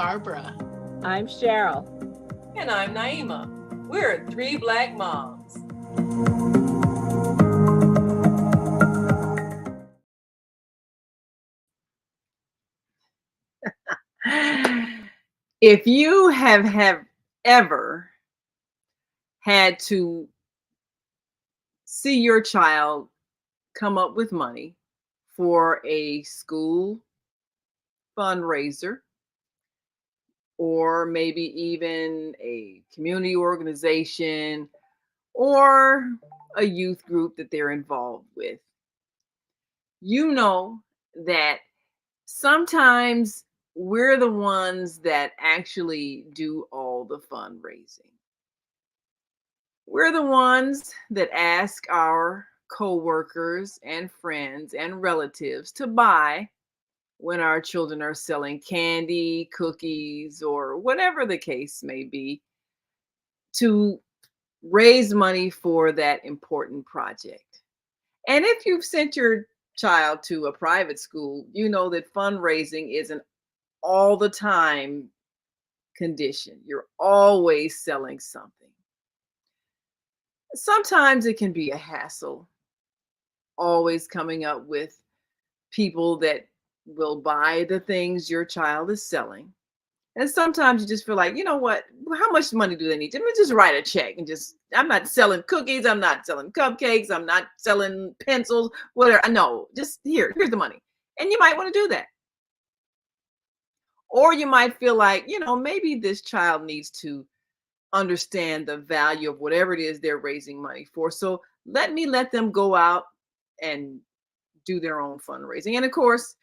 Barbara. I'm Cheryl. And I'm Naima. We're three Black moms. If you have ever had to see your child come up with money for a school fundraiser, or maybe even a community organization or a youth group that they're involved with, you know that sometimes we're the ones that actually do all the fundraising. We're the ones that ask our coworkers and friends and relatives to buy when our children are selling candy, cookies, or whatever the case may be, to raise money for that important project. And if you've sent your child to a private school, you know that fundraising is an all the time condition. You're always selling something. Sometimes it can be a hassle, always coming up with people that will buy the things your child is selling. And sometimes you just feel like, you know what? How much money do they need? Let me just write a check and I'm not selling cookies. I'm not selling cupcakes. I'm not selling pencils, whatever. No, just here's the money. And you might want to do that. Or you might feel like, maybe this child needs to understand the value of whatever it is they're raising money for. So let them go out and do their own fundraising. And of course,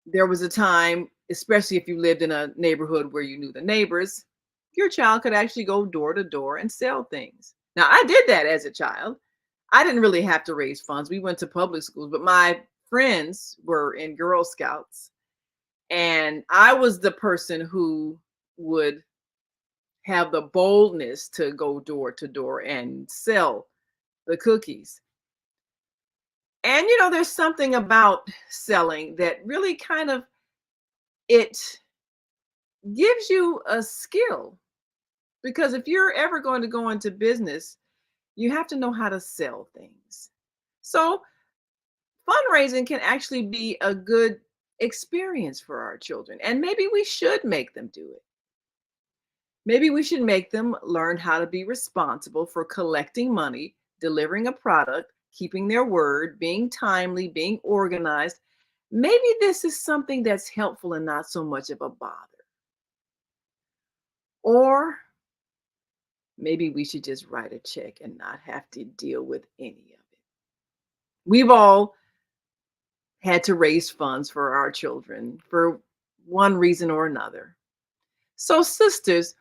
there was a time, especially if you lived in a neighborhood where you knew the neighbors, your child could actually go door to door and sell things. Now, I did that as a child. I didn't really have to raise funds. We went to public schools, but my friends were in Girl Scouts. And I was the person who would have the boldness to go door to door and sell the cookies. And, there's something about selling that really it gives you a skill, because if you're ever going to go into business, you have to know how to sell things. So fundraising can actually be a good experience for our children, and maybe we should make them do it. Maybe we should make them learn how to be responsible for collecting money, delivering a product, keeping their word, being timely, being organized. Maybe this is something that's helpful and not so much of a bother. Or maybe we should just write a check and not have to deal with any of it. We've all had to raise funds for our children for one reason or another. So, sisters,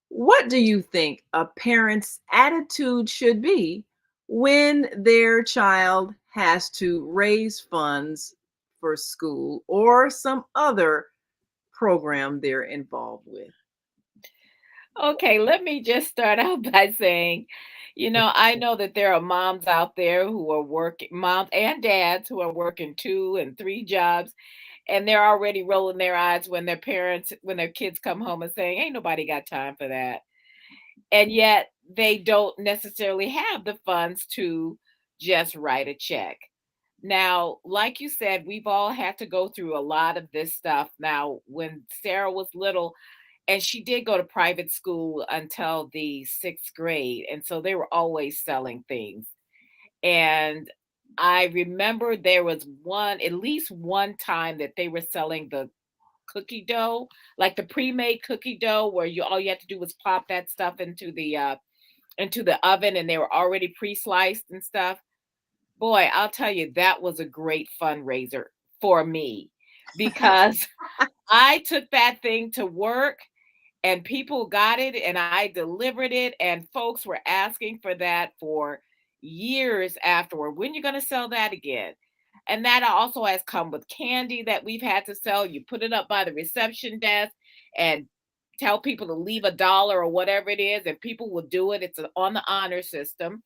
what do you think a parent's attitude should be when their child has to raise funds for school or some other program they're involved with? Okay, let me just start out by saying, I know that there are moms out there who are working, moms and dads who are working 2 and 3 jobs, and they're already rolling their eyes when their kids come home and saying, ain't nobody got time for that. And yet they don't necessarily have the funds to just write a check. Now, like you said, we've all had to go through a lot of this stuff. Now, when Sarah was little, and she did go to private school until the 6th grade, and so they were always selling things. And I remember there was at least one time that they were selling the cookie dough, like the pre-made cookie dough, where all you had to do was pop that stuff into the oven, and they were already pre-sliced and stuff. Boy, I'll tell you, that was a great fundraiser for me, because I took that thing to work and people got it and I delivered it, and folks were asking for that for years afterward. When you going to sell that again? And that also has come with candy that we've had to sell. You put it up by the reception desk and tell people to leave $1 or whatever it is, and people will do it. It's on the honor system.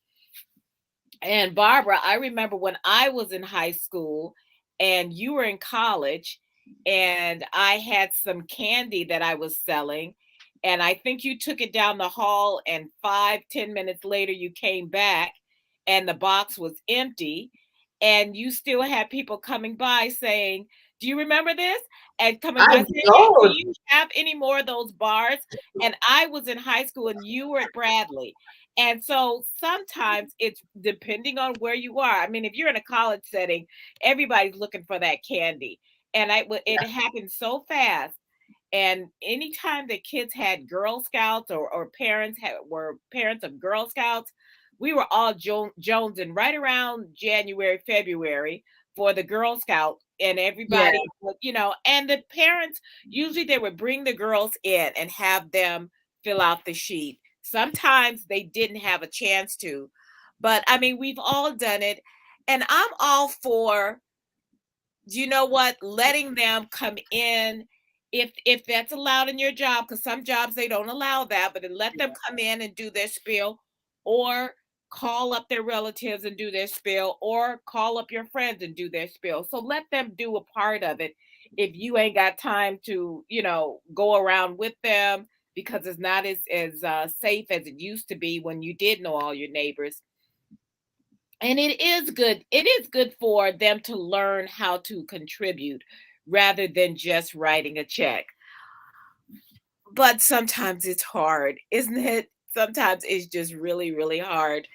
And Barbara, I remember when I was in high school and you were in college, and I had some candy that I was selling. And I think you took it down the hall, and 5, 10 minutes later, you came back and the box was empty. And you still had people coming by saying, "Do you remember this?" And coming by I saying, "Hey, do don't. you have any more of those bars?" And I was in high school and you were at Bradley. And so sometimes it's depending on where you are. I mean, if you're in a college setting, everybody's looking for that candy. And it happened so fast. And anytime the kids had Girl Scouts, or were parents of Girl Scouts, we were all jonesing right around January, February for the Girl Scout, and Yeah. everybody, and the parents, usually they would bring the girls in and have them fill out the sheet. Sometimes they didn't have a chance to, but I mean, we've all done it. And I'm all for, you know what, letting them come in, if that's allowed in your job, because some jobs they don't allow that, but then let them come in and do their spiel, or call up their relatives and do their spiel, or call up your friends and do their spiel. So let them do a part of it if you ain't got time to, go around with them, because it's not as safe as it used to be when you did know all your neighbors. And it is good for them to learn how to contribute rather than just writing a check. But sometimes it's hard, isn't it? Sometimes it's just really, really hard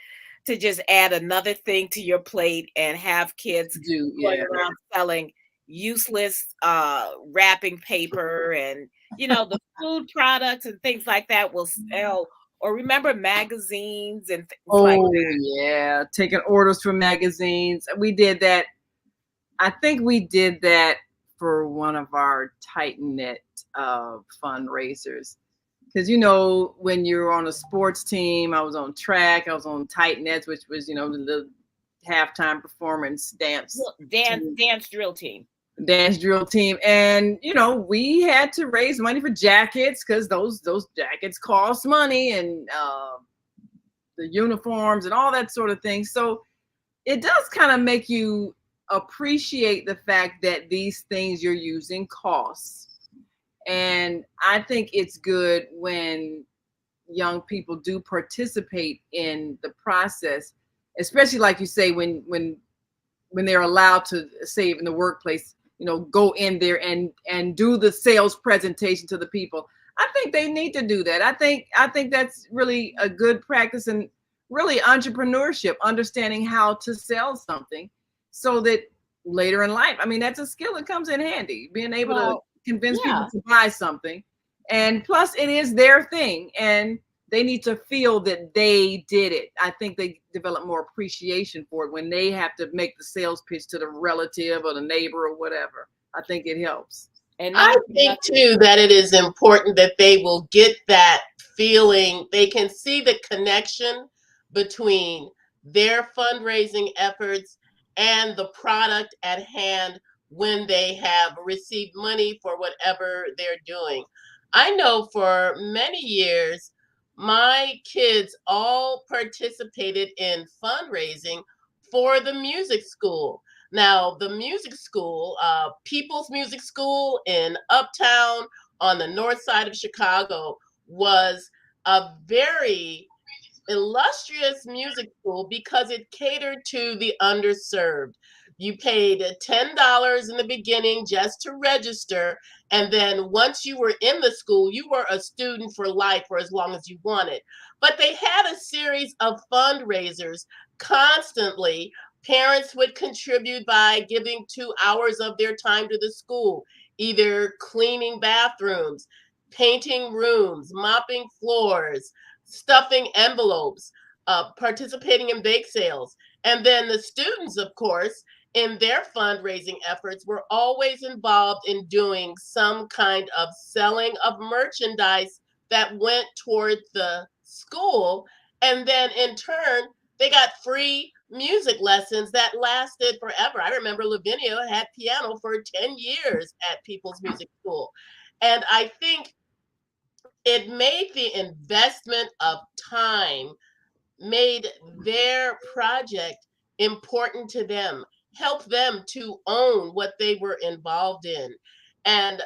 to just add another thing to your plate and have kids Do, going yeah. around selling useless wrapping paper, and the food products and things like that will sell. Or remember magazines and things like Oh yeah, taking orders for magazines. We did that. I think we did that for one of our tight knit fundraisers. Because when you're on a sports team, I was on track, I was on tight nets, which was the halftime performance team, dance drill team. dance drill team, and we had to raise money for jackets because those jackets cost money, and the uniforms and all that sort of thing. So it does kind of make you appreciate the fact that these things you're using costs. And I think it's good when young people do participate in the process, especially like you say, when they're allowed to, say in the workplace, go in there and do the sales presentation to the people. I think they need to do that. I think that's really a good practice, and really entrepreneurship, understanding how to sell something so that later in life, I mean, that's a skill that comes in handy, being able to Well, convince people yeah. to buy something. And plus it is their thing, and they need to feel that they did it. I think they develop more appreciation for it when they have to make the sales pitch to the relative or the neighbor or whatever. I think it helps. And I not for think nothing. too that it is important that they will get that feeling. They can see the connection between their fundraising efforts and the product at hand when they have received money for whatever they're doing. I know for many years, my kids all participated in fundraising for the music school. Now, the music school, People's Music School in Uptown on the north side of Chicago, was a very illustrious music school because it catered to the underserved. You paid $10 in the beginning just to register. And then once you were in the school, you were a student for life for as long as you wanted. But they had a series of fundraisers constantly. Parents would contribute by giving 2 hours of their time to the school, either cleaning bathrooms, painting rooms, mopping floors, stuffing envelopes, participating in bake sales. And then the students, of course, in their fundraising efforts, were always involved in doing some kind of selling of merchandise that went toward the school. And then in turn, they got free music lessons that lasted forever. I remember Lavinia had piano for 10 years at People's Music School. And I think it made the investment of time, made their project important to them, helped them to own what they were involved in. And,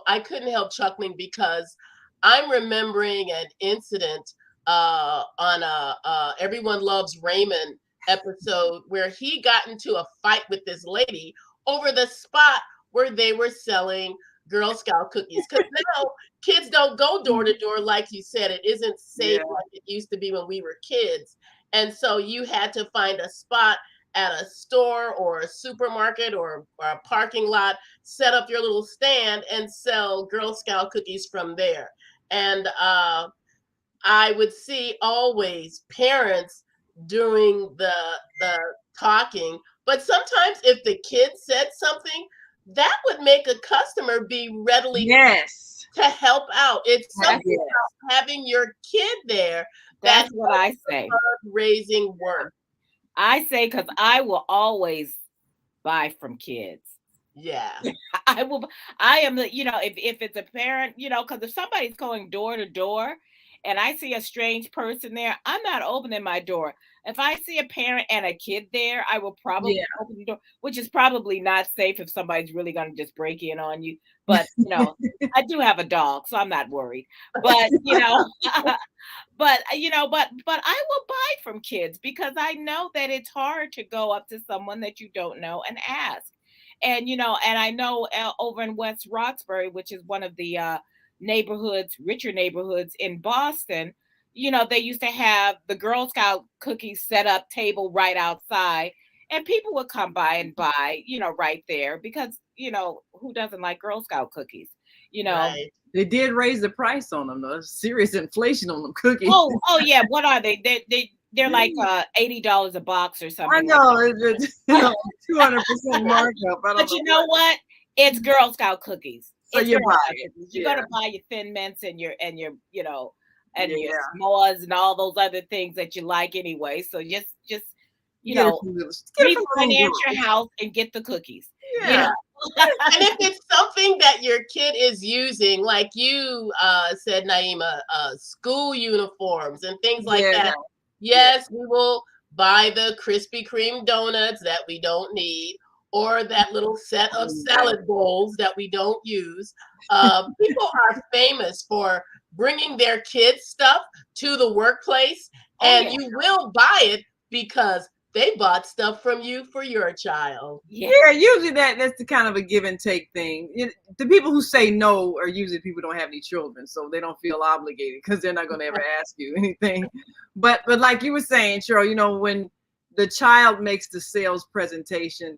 I couldn't help chuckling because I'm remembering an incident on a Everyone Loves Raymond episode where he got into a fight with this lady over the spot where they were selling Girl Scout cookies. Because now kids don't go door to door, like you said. It isn't safe Yeah. like it used to be when we were kids. And so you had to find a spot at a store or a supermarket or a parking lot, set up your little stand and sell Girl Scout cookies from there. And I would see always parents doing the talking, but sometimes if the kid said something, that would make a customer be readily Yes. to help out. It's something Yes. about having your kid there that That's what I say. raising work. I say because I will always buy from kids. Yeah. I will. I am the. If it's a parent, because if somebody's going door to door, and I see a strange person there, I'm not opening my door. If I see a parent and a kid there, I will probably Yeah. open the door, which is probably not safe if somebody's really going to just break in on you. But I do have a dog, so I'm not worried. But but I will buy from kids because I know that it's hard to go up to someone that you don't know and ask. And I know over in West Roxbury, which is one of the richer neighborhoods in Boston, they used to have the Girl Scout cookies set up table right outside, and people would come by and buy, right there because, who doesn't like Girl Scout cookies? Right. They did raise the price on them, though. Serious inflation on them cookies. Oh yeah. What are they? They're like $80 a box or I something. know. It's 200% markup. I don't But know you know what? It's Girl Scout cookies. So It's you Girl buy Scout it. cookies. You're gonna buy your Thin Mints and your and your Yeah. s'mores and all those other things that you like anyway. So just Get it from the refinance little your girl. house and get the cookies. Yeah. And if it's something that your kid is using, like you said, Naima, school uniforms and things like Yeah. that, yes, we will buy the Krispy Kreme donuts that we don't need, or that little set of salad bowls that we don't use. People are famous for bringing their kids' stuff to the workplace, Oh and yeah. you will buy it because they bought stuff from you for your child. Yeah. Yeah, usually that's the kind of a give and take thing. The people who say no are usually people who don't have any children, so they don't feel obligated because they're not going to ever ask you anything. But like you were saying, Cheryl, when the child makes the sales presentation,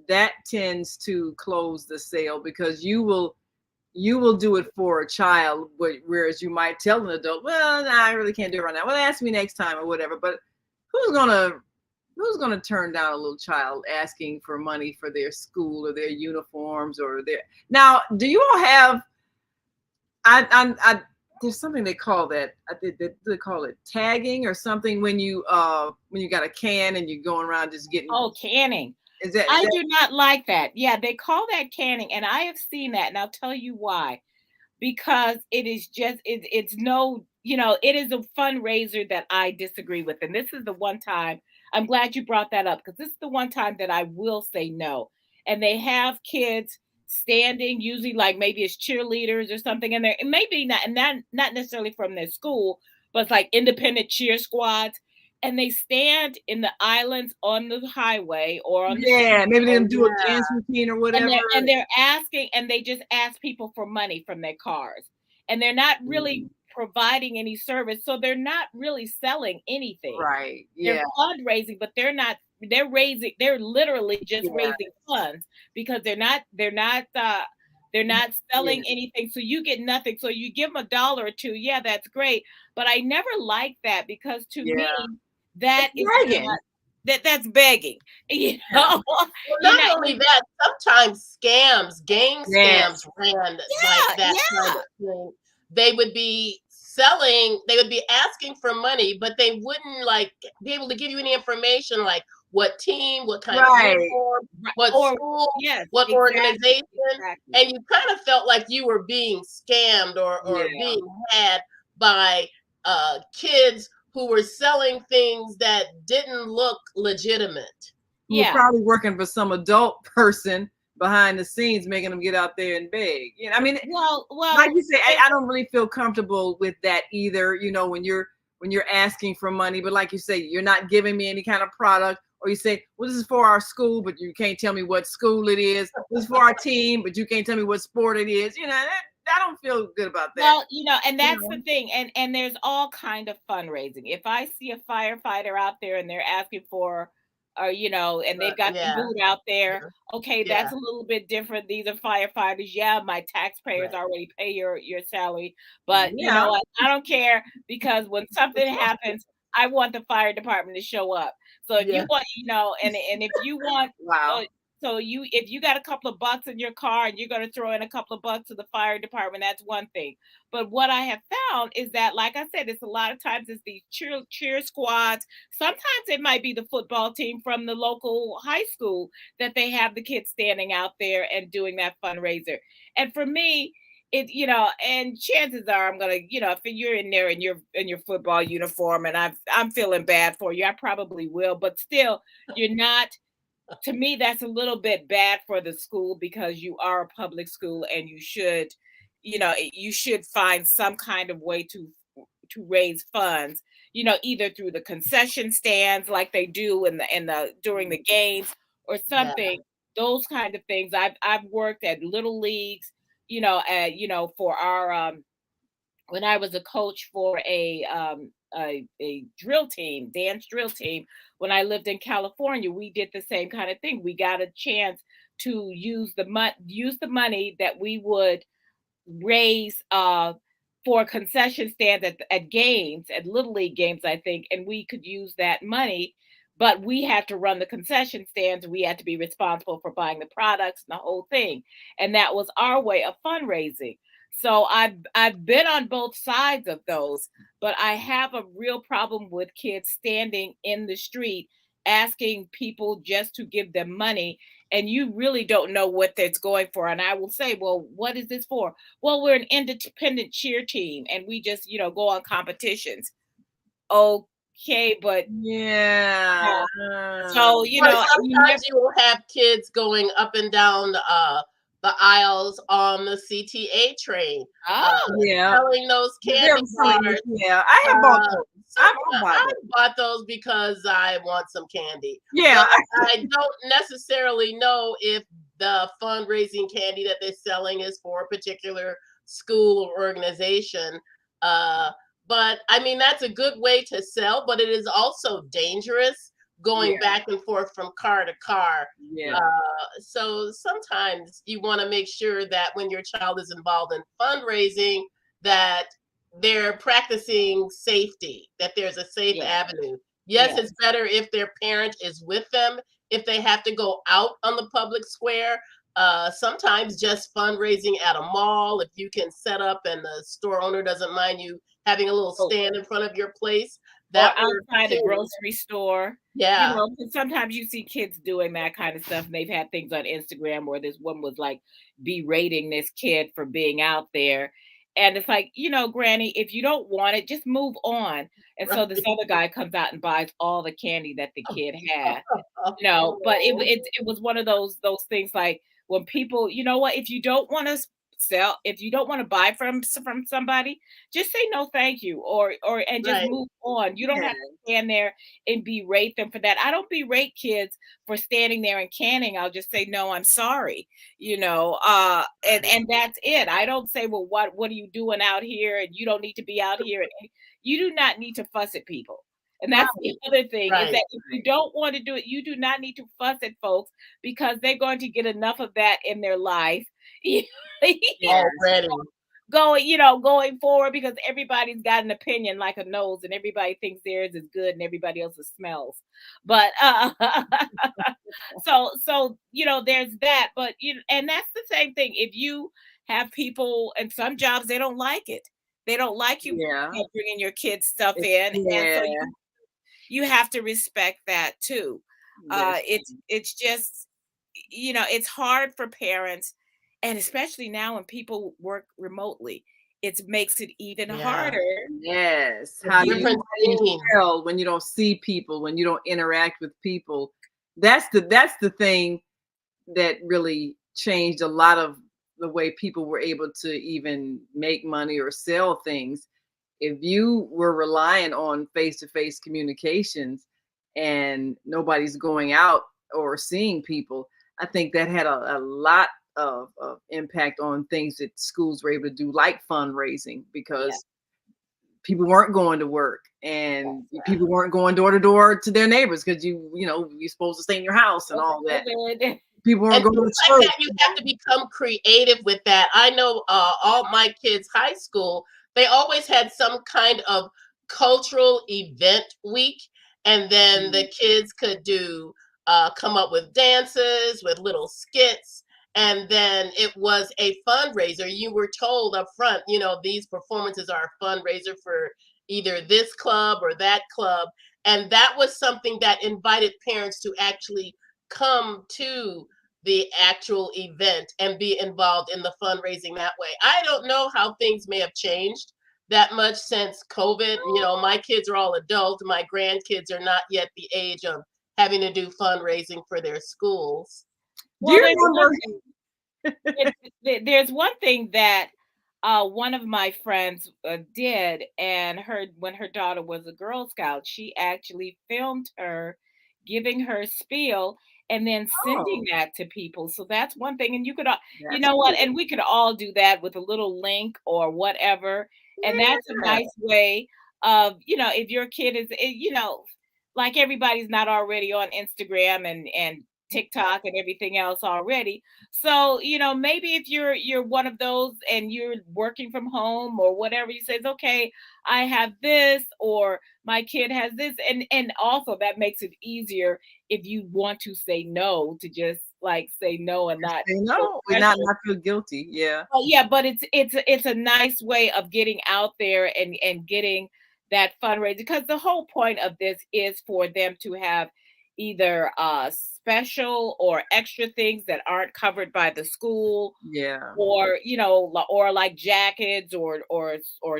that tends to close the sale because you will do it for a child, whereas you might tell an adult, well, nah, I really can't do it right now. Well, ask me next time or whatever. But who's gonna turn down a little child asking for money for their school or their uniforms or their? Now, do you all have? I there's something they call that. I think they call it tagging or something when you got a can and you're going around just getting. Oh, canning. Is that? I do not like that. Yeah, they call that canning, and I have seen that, and I'll tell you why. Because it is just it's no, it is a fundraiser that I disagree with. And this is the one time I'm glad you brought that up because this is the one time that I will say no. And they have kids standing, usually like maybe it's cheerleaders or something, and they're maybe not, and not necessarily from their school, but it's like independent cheer squads. And they stand in the islands on the highway or on the Yeah, maybe they do a Yeah. dance routine or and whatever. they're asking, and they just ask people for money from their cars, and they're not really providing any service, so they're not really selling anything. Right. They're Yeah. fundraising, but they're literally just Yeah. raising funds because they're not selling anything, so you get nothing. So you give them $1 or $2, yeah, that's great, but I never liked that because to me that is begging. that's begging. Well, not only that, sometimes gang scams ran like that kind of thing. They would be asking for money, but they wouldn't be able to give you any information like what team, what kind of uniform, what school, what organization. And you kind of felt like you were being scammed or being had by kids who were selling things that didn't look legitimate. Who were probably working for some adult person behind the scenes making them get out there and beg. I mean, Well, like well, you say, I don't really feel comfortable with that either. When you're asking for money, but like you say, you're not giving me any kind of product, or you say, well, this is for our school, but you can't tell me what school it is. This is for our team, but you can't tell me what sport it is. I don't feel good about that. well, and You that's know? the thing, and there's all kind of fundraising. If I see a firefighter out there and they're asking for, and they've got the Yeah. boot out there, okay, Yeah. that's a little bit different. These are firefighters. Yeah, my taxpayers Right. already pay your salary, but you know Yeah. what? I don't care, because when something happens, I want the fire department to show up. So if you Yeah. want, and if you want, Wow. uh, if you got a couple of bucks in your car and you're going to throw in a couple of bucks to the fire department, that's one thing. But what I have found is that, like I said, it's a lot of times it's these cheer squads. Sometimes it might be the football team from the local high school that they have the kids standing out there and doing that fundraiser. And for me, and chances are I'm gonna, if you're in there in your football uniform and I'm feeling bad for you, I probably will. But still, you're not. To me, that's a little bit bad for the school, because you are a public school and you should find some kind of way to raise funds, either through the concession stands like they do in the during the games, or Yeah. something. Those kind of things. I've worked at little leagues, for our when I was a coach for a drill team, dance drill team, when I lived in California, we did the same kind of thing. We got a chance to use the money that we would raise for concession stands at games, at little league games, I think, and we could use that money. But we had to run the concession stands. We had to be responsible for buying the products and the whole thing, and that was our way of fundraising. So I've been on both sides of those, but I have a real problem with kids standing in the street asking people just to give them money, and you really don't know what that's going for. And I will say, well, what is this for? Well, we're an independent cheer team and we just, go on competitions. Okay, but Yeah. so, Or you never. sometimes you will have kids going up and down the aisles on the CTA train, uh, Oh, Yeah. selling those There candy was some, bars. yeah. I have bought Uh, those. some, I bought I those. bought those because I want some candy. Yeah. But I don't necessarily know if the fundraising candy that they're selling is for a particular school or organization. Uh, but I mean, that's a good way to sell, but it is also dangerous going Yeah. back and forth from car to car. Yeah. So sometimes you want to make sure that when your child is involved in fundraising, that they're practicing safety, that there's a safe Yeah, avenue. Yes, yeah. it's better if their parent is with them, if they have to go out on the public square. Sometimes just fundraising at a mall, if you can set up and the store owner doesn't mind you having a little Oh, stand in front of your place, or that works outside a too. grocery store. Yeah, 'Cause sometimes you see kids doing that kind of stuff, and they've had things on Instagram where this one was like berating this kid for being out there. And it's like, Granny, if you don't want it, just move on. And so right. this other guy comes out and buys all the candy that the kid had. But it was one of those things, like, when people, you know what, if you don't want to sell, if you don't want to buy from somebody, just say no thank you, or and just Right. move on. You don't Yeah. have to stand there and berate them for that. I don't berate kids for standing there and canning. I'll just say, no, I'm sorry, and that's it. I don't say, well, what are you doing out here, and you don't need to be out here. And you do not need to fuss at people. And that's the Right. other thing, is Right. that if you don't want to do it, you do not need to fuss at folks, because they're going to get enough of that in their life. Yes. Already. Going forward, because everybody's got an opinion like a nose, and everybody thinks theirs is good and everybody else's smells. But there's that. But and that's the same thing. If you have people in some jobs, they don't like it. They don't like you Yeah. bringing your kids stuff in, and so Yeah. you have to respect that too. That's It's just, it's hard for parents, and especially now when people work remotely, it makes it even Yeah. harder. yes. The How do difference you being, tell when you don't see people, when you don't interact with people? That's the thing that really changed a lot of the way people were able to even make money or sell things. If you were relying on face-to-face communications and nobody's going out or seeing people, I think that had a lot of impact on things that schools were able to do, like fundraising, Yeah, because people weren't going to work and that's right. people weren't going door to door to their neighbors because you're supposed to stay in your house and That's all that. COVID. People weren't And going things to like church. that, you have to become creative with that. I know all my kids' high school, they always had some kind of cultural event week, and then the Mhm. kids could do come up with dances, with little skits, and then it was a fundraiser. You were told up front, these performances are a fundraiser for either this club or that club, and that was something that invited parents to actually come to the actual event and be involved in the fundraising that way. I don't know how things may have changed that much since COVID. My kids are all adults. My grandkids are not yet the age of having to do fundraising for their schools. Do Well, you there's one remember? thing. There's one thing that one of my friends did, and when her daughter was a Girl Scout, she actually filmed her giving her spiel and then sending Oh, that to people. So that's one thing, and you that's know what, cool. and we could all do that with a little link or whatever, and that's a Yeah, nice way of, if your kid is, like everybody's not already on Instagram and TikTok and everything else already. So, maybe if you're one of those and you're working from home or whatever, you says, okay, I have this or my kid has this. And also that makes it easier if you want to say no, to just like say no and not say feel no, we not pressure. not feel guilty. Yeah, Well, yeah, but it's a nice way of getting out there and getting that fundraiser, because the whole point of this is for them to have either special or extra things that aren't covered by the school, yeah. or or like jackets or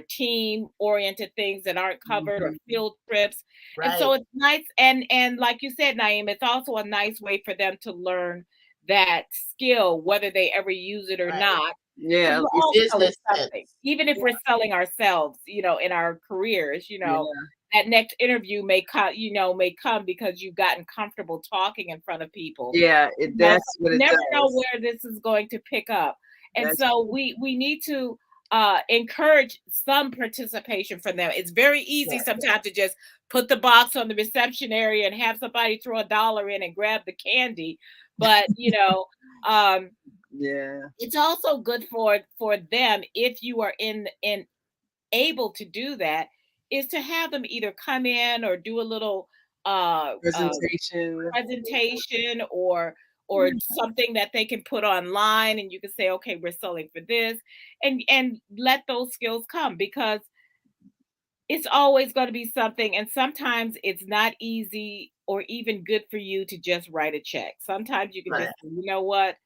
team oriented things that aren't covered, or Mhm. field trips. And so Right, it's nice, and like you said, Naeem, it's also a nice way for them to learn that skill, whether they ever use it or right. not, because Yeah, we're it's all selling Business something, sense. even if we're selling ourselves, in our careers. yeah, That next interview may come because you've gotten comfortable talking in front of people. yeah. So That's what you it never know does. where this is going to pick up. And That's so we need to encourage some participation from them. It's very easy Right. sometimes to just put the box on the reception area and have somebody throw $1 in and grab the candy. But um, yeah. it's also good for them, if you are in able to do that, is to have them either come in or do a little uh uh Presentation. presentation, or something that they can put online, and you can say, okay, we're selling for this, and let those skills come, because it's always going to be something, and sometimes it's not easy or even good for you to just write a check. Sometimes you can Right. just say, you know what,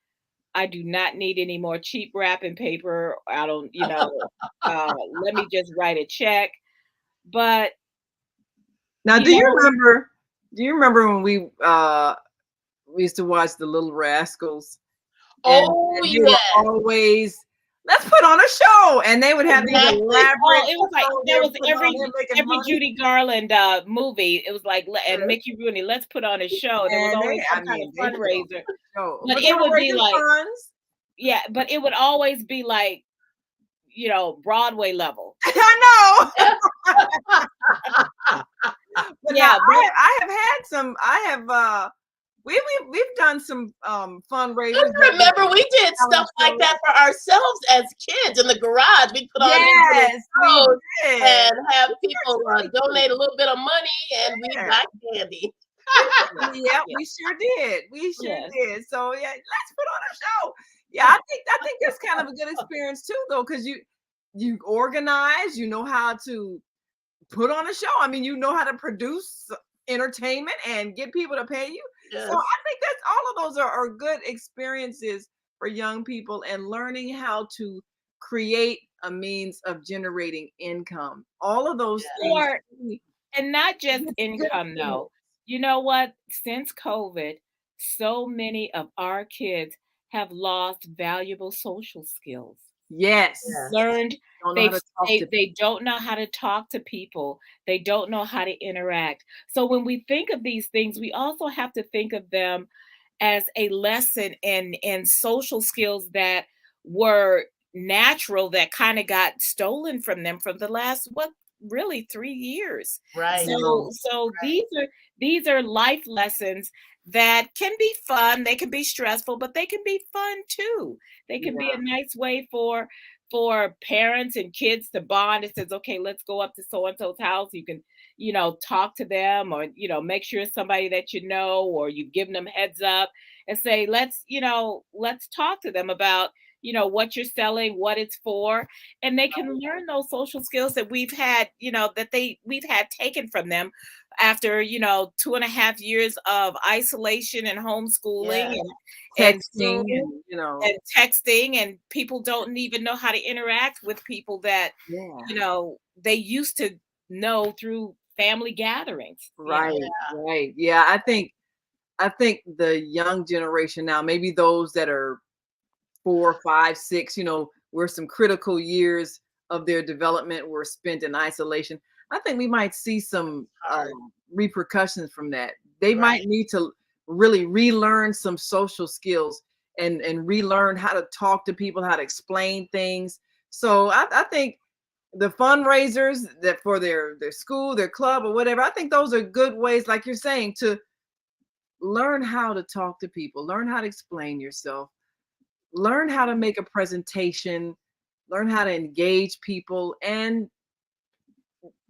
I do not need any more cheap wrapping paper. I don't, let me just write a check. But Now, you know do you remember when we used to watch The Little Rascals, and Oh, they were yes, always, let's put on a show, and they would have these exactly. elaborate It was like shows they that were was putting on, they're making every money. Judy Garland movie. It was like, and Mickey Rooney, let's put on a show. There was And always I some kind of mean, they put on fundraiser, a show. but But they it were would be raising like, funds. yeah, but it would always be like, Broadway level. I know. But now Yeah, but I have had some, I have we've done some I fundraisers that were remember we did talent stuff like shows. that for ourselves as kids in the garage. We put on these little Yes, we shows did. and have It people works really donate a good. little bit of money, and we Yeah. buy candy. yeah, Yep, yeah, we sure did. We sure yes, did. So yeah, let's put on a show. Yeah, I think that's kind of a good experience too, though, because you organize, you know how to put on a show. I mean, you know how to produce entertainment and get people to pay you. So Yes, I think that's all of those are good experiences for young people, and learning how to create a means of generating income. All of those yes, things or really and not just good income, experience. though. You know what? Since COVID, so many of our kids have lost valuable social skills. Yes. Yes. Learned Don't know how they've to talk to they don't know how to talk to people. They don't know how to interact. So when we think of these things, we also have to think of them as a lesson in social skills that were natural, that kind of got stolen from them from the last, what, really 3 years. Right. No. So these are life lessons that can be fun, they can be stressful, but they can be fun too. They can be Yeah. a nice way for parents and kids to bond. It says, okay, let's go up to so and so's house. You can, talk to them, or make sure it's somebody that you know, or you've given them heads up and say, let's talk to them about what you're selling, what it's for, and they can learn those social skills that we've had taken from them after 2.5 years of isolation and homeschooling Yes. and Texting Zoom and, and texting, and people don't even know how to interact with people that yeah. they used to know through family gatherings. Right. Right. Yeah. I think the young generation now, maybe those that are 4, 5, 6, where some critical years of their development were spent in isolation. I think we might see some Hard. repercussions from that. They Right. might need to really relearn some social skills and relearn how to talk to people, how to explain things. So I think the fundraisers that for their school, their club, or whatever, I think those are good ways, like you're saying, to learn how to talk to people, learn how to explain yourself, learn how to make a presentation, learn how to engage people, and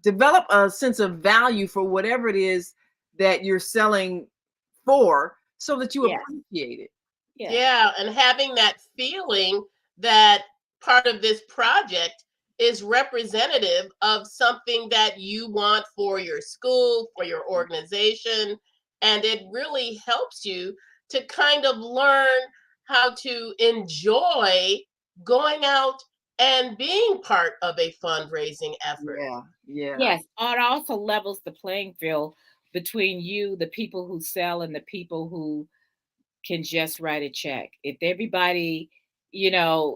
develop a sense of value for whatever it is that you're selling for, so that you Yes. appreciate it. Yeah. Yeah, and having that feeling that part of this project is representative of something that you want for your school, for your organization, and it really helps you to kind of learn how to enjoy going out and being part of a fundraising effort. Yeah, yeah, Yes, it also levels the playing field between you, the people who sell, and the people who can just write a check. If everybody,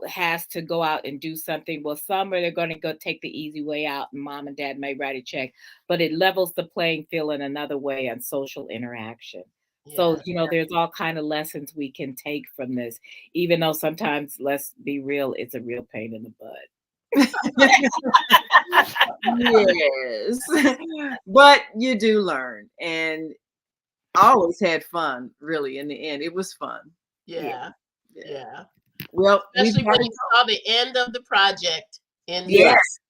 has to go out and do something, well, some are going to go take the easy way out, and mom and dad may write a check, but it levels the playing field in another way on social interaction. So, Yes. there's all kind of lessons we can take from this, even though sometimes, let's be real, it's a real pain in the butt. yes. But you do learn, and I always had fun. Really, in the end, it was fun. Yeah. Yeah. Yeah. Yeah. Well, we've Especially got when to you go. saw the end of the project in the Yes,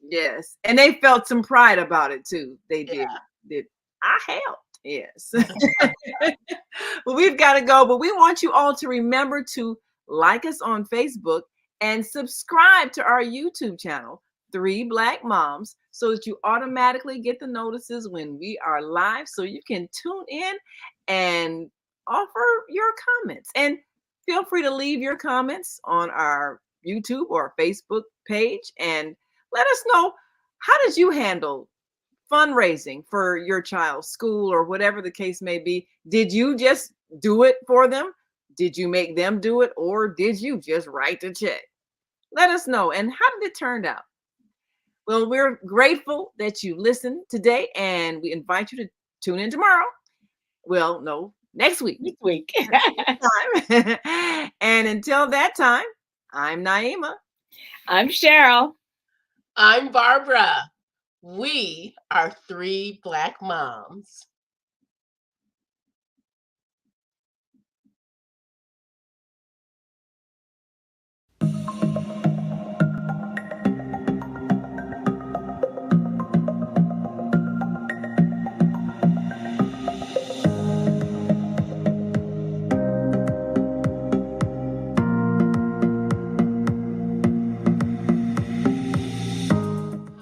end. yes, and they felt some pride about it too. They did. Yeah. Did I helped? Yes. Well, we've got to go, but we want you all to remember to like us on Facebook and subscribe to our YouTube channel, Three Black Moms, so that you automatically get the notices when we are live, so you can tune in and offer your comments. And feel free to leave your comments on our YouTube or Facebook page, and let us know, how did you handle fundraising for your child's school or whatever the case may be? Did you just do it for them? Did you make them do it? Or did you just write the check? Let us know. And how did it turn out? Well, we're grateful that you listened today, and we invite you to tune in tomorrow. Well, no, next week. This week. Time. And until that time, I'm Naima. I'm Cheryl. I'm Barbara. We are Three Black Moms.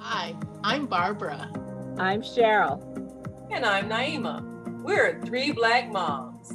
Hi, I'm Barbara. I'm Cheryl. And I'm Naima. We're 3 Black Moms.